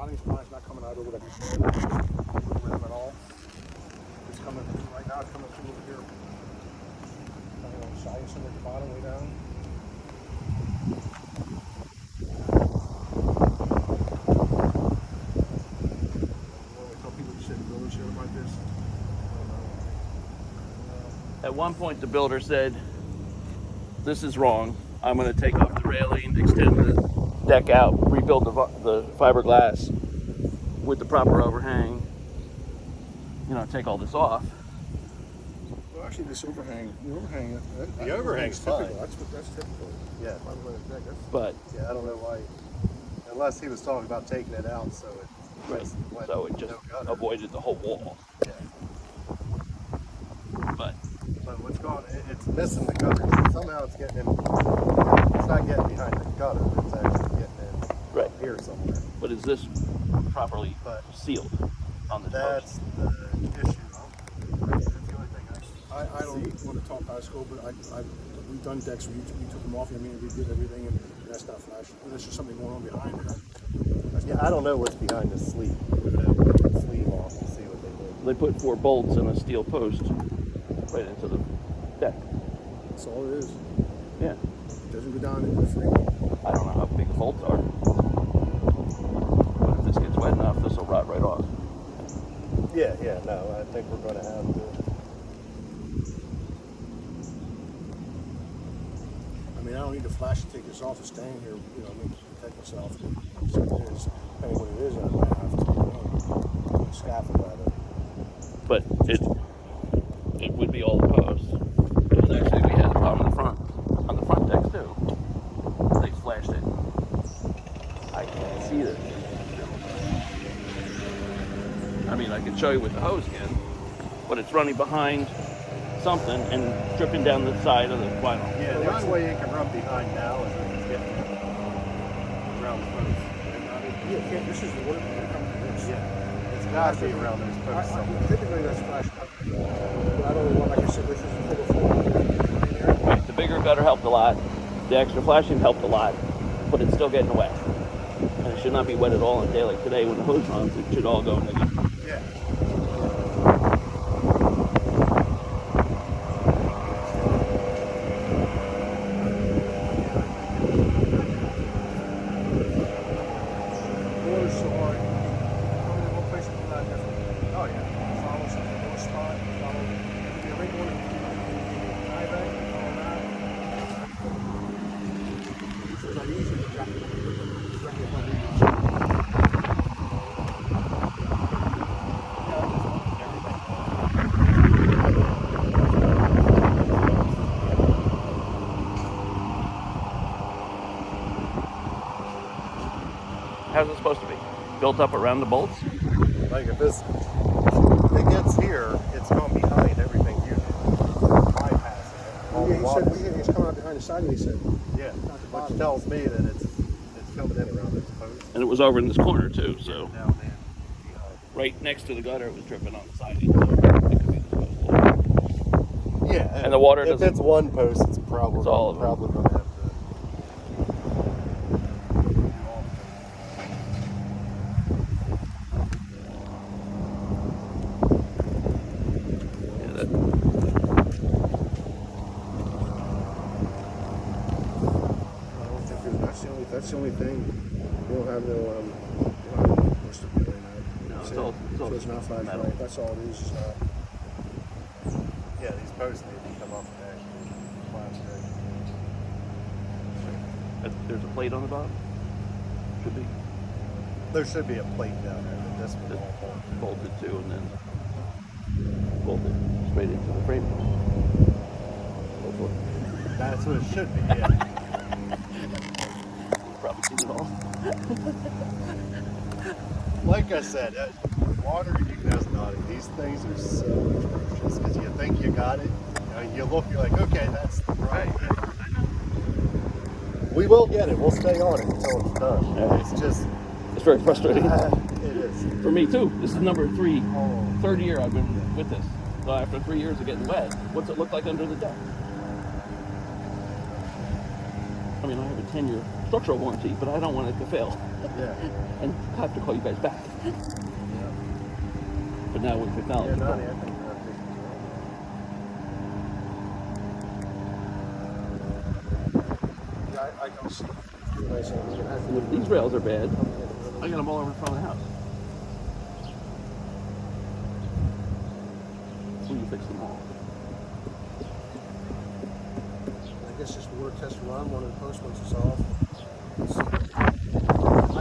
spotting's fine. It's not coming out over the rim at all. It's coming right now. It's coming through over here. Coming on the side, somewhere at the bottom, way down. At one point, the builder said, "This is wrong. I'm going to take off the railing, extend the deck out, rebuild the fiberglass with the proper overhang. You know, take all this off." Well, actually, this overhang, The overhang's fine. That's typical. Yeah. But Yeah, I don't know why, unless he was talking about taking it out, so it just went, so it just no gutter. avoided the whole wall. Yeah. But What's going? It's missing the gutter. Somehow it's getting in. It's not getting behind the gutter. It's actually getting in right here somewhere. But is this properly sealed on the That's post? the issue. That's the only thing I don't want to talk high school, but we've done decks where we took them off. I mean, we did everything, and that's not flashing. There's just something going on behind it. Yeah, I don't know what's behind the sleeve. Sleeve off and see what they did. They put 4 bolts and a steel post right into the deck. That's all it is. Yeah. It doesn't go down into the frame. I don't know how big the bolts are. But if this gets wet enough, this will rot right off. Yeah, no, I think we're going to have to. I mean, I don't need to flash to take this off and stand here, you know, I mean, to protect myself. So it is, depending what it is, I might have to, scaffold that up. But it would be all the posts. And actually, we had a problem on the front decks too. They flashed it. I can't see this. I mean, I can show you with the hose again, but it's running behind something and dripping down the side of the vinyl. Yeah, the only way you can run behind now is if it's getting around the post. Yeah, this is the water coming from this. Yeah, it's got to be around those posts somewhere. Typically, that's flashed up. But I don't know what, like I said, this is full of flow. Right, the bigger gutter helped a lot. The extra flashing helped a lot, but it's still getting wet. And it should not be wet at all on a day like today when the hose runs. It should all go in the Yeah. Water's so hard. Only one place to put out different. Oh yeah. Follow some little spot, follow the ring one, eye back, follow that. So it's not easy to drop it. How's it supposed to be? Built up around the bolts? Like if it gets here, it's going behind everything you do. Bypassing it. All Yeah, the he water. said it's coming out behind the side, he said. Yeah, which tells me that it's coming in around those posts. And it was over in this corner too, so Down in behind. right next to the gutter it was dripping on the siding. So it could be this post. Yeah, And the water if doesn't- it's one post, it's probably It's all of them. going to have to. Yeah, that, I don't think that's the only thing. We don't have no what's the feeling now? No, it's So it's not flash metal. right. That's all it is. Yeah, these posts need to come off of actually plastic. there's a plate on the bottom? Should be. There should be a plate down there that this one Just won't hold. bolted to and then bolted straight into the frame. Hopefully. That's what it should be, yeah. You've probably seen it all. Like I said, water, you guys naughty. These things are so atrocious because you think you got it, and you look, you're like, okay, that's the right. We will get it. We'll stay on it until it's done. Yeah. It's just, It's very frustrating. it is. For me too. This is number Oh. third year I've been with this. So after 3 years of getting wet, what's it look like under the deck? I mean, I have a 10-year structural warranty, but I don't want it to fail Yeah. and have to call you guys back. Yeah. But now we've Yeah, acknowledged no, I it. think that's Yeah, I don't see. What I say, we're gonna have to And if these rails are bad, I got them all over in front of the house. So you fix them all. I guess just water test run, one of the posts once it's off. I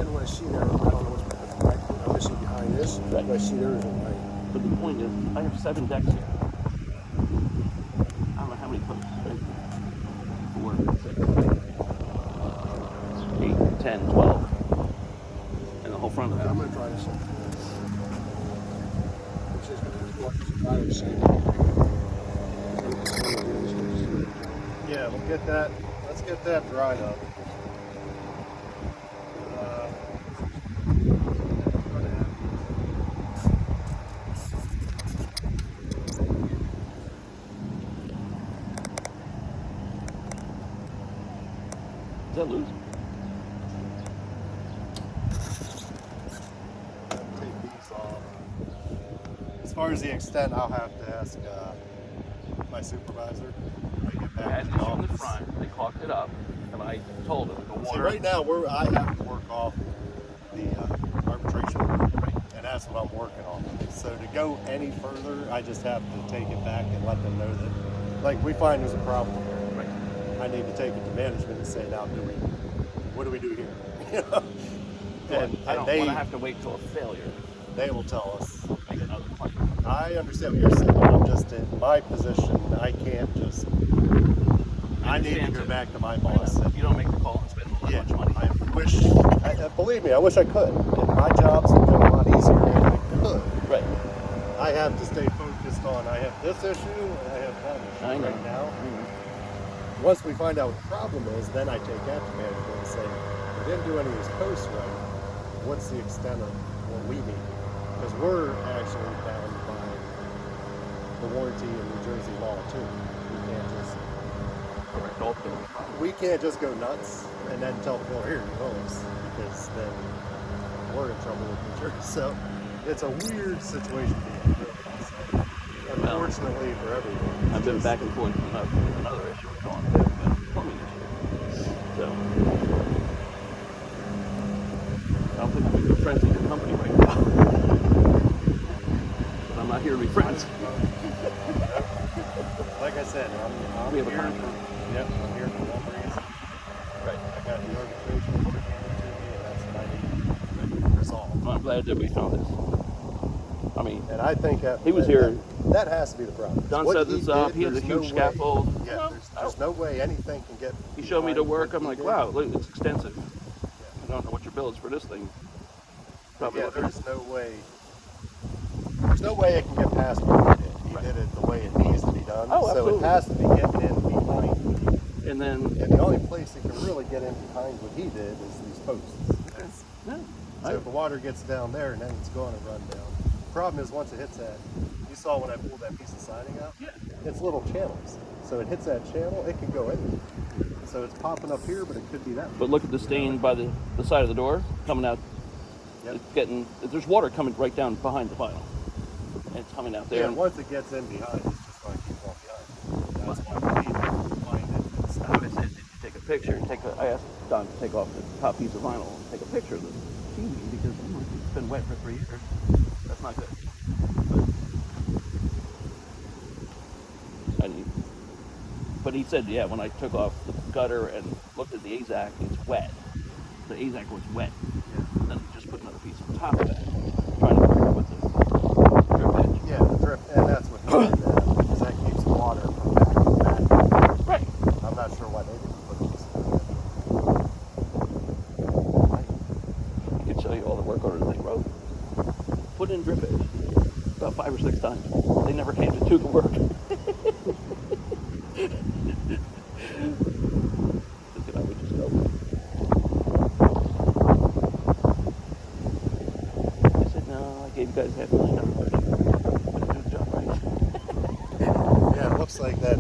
don't want to see there, I don't know what's behind. I'm missing behind this, Right. but I see there isn't right. But the point is, I have 7 decks here. I don't know how many posts, right? 4, 6, 8, 10, 12. And the whole front of the I'm house. gonna try this. It says I don't see it. Yeah, we'll get that. Let's get that dried up. Is that loose? Take these off. As far as the extent, I'll have to ask my supervisor when I get I back had to an the issue in the office. front. They caulked it up, and I told them the See, water. right now I have to work off the arbitration, and that's what I'm working on. So to go any further, I just have to take it back and let them know that, like, we find there's a problem here. Right. I need to take it to management and say, now, what do we do here? You know? And I don't they, want to have to wait till a failure they will tell us. to make another claim. I understand what you're saying. I'm just in my position. I can't just. I need to understand go too. back to my I know. boss. And, You don't make the call and spend all that yeah, much money. I wish. Believe me, I wish I could. And my jobs would go a lot easier if I could. Right. I have to stay focused on. I have this issue and I have that issue I know. right now. Once we find out what the problem is, then I take that to management and say, we didn't do any of these posts right. What's the extent of what we need? Because we're actually bound by the warranty in New Jersey law too. Correct. Ultimately. We can't just go nuts and then tell the bill, here, you owe us, because then we're in trouble with New Jersey. So it's a weird situation to be in. So, unfortunately for everyone. I've been back and forth with another issue with Dawn, too, about a plumbing issue. So, I don't think I'm good friends with your company right now. But I'm not here to be friends. Like I said, I'm We have a here. contract. Yep, I'm here for one reason. Right. I got the arbitration handed to me, and that's what I need to resolve. Well, I'm glad that we found this. I mean, And I think that, He was here. That has to be the problem. Don What set this did, up. He had a there's no huge way- scaffold. Yeah, there's no way anything can get. He showed me the behind work. what I'm he like, did. wow, look, it's extensive. I don't know what your bill is for this thing. Probably Yeah, what- there's no way. There's no way it can get past what he did. He Right. did it the way it needs to be done. Oh, so absolutely. it has to be getting in behind. And then, And the only place it can really get in behind what he did is these posts. That's- no, So if the water gets down there, and then it's going to run down. Problem is, once it hits that, you saw when I pulled that piece of siding out, yeah. it's little channels. So it hits that channel, it can go anywhere. So it's popping up here, but it could be that. But look at the stain by the side of the door coming out. Yep. It's getting, there's water coming right down behind the vinyl. And it's coming out there. Yeah, once it gets in behind, it's just going to keep going behind. That's why we need to find it and I stop would it. have said, did you take a picture? I asked Don to take off the top piece of vinyl and take a picture of the TV because I'm like, it's been wet for 3 years. That's not good. But he said, yeah, when I took off the gutter and looked at the AZAC, it's wet. The AZAC was wet. And then just put another piece on top of that, trying to figure out what the drip edge. Yeah, the drip, and that's what he did that, because that keeps the water from backing back. Right. I'm not sure why they didn't put this in. He could show you all the work orders they wrote. Put in drip edge about 5 or 6 times. They never came to do the work. I would just go. I said, no, I gave you guys $500,000. Better do the job right. Yeah, it looks like that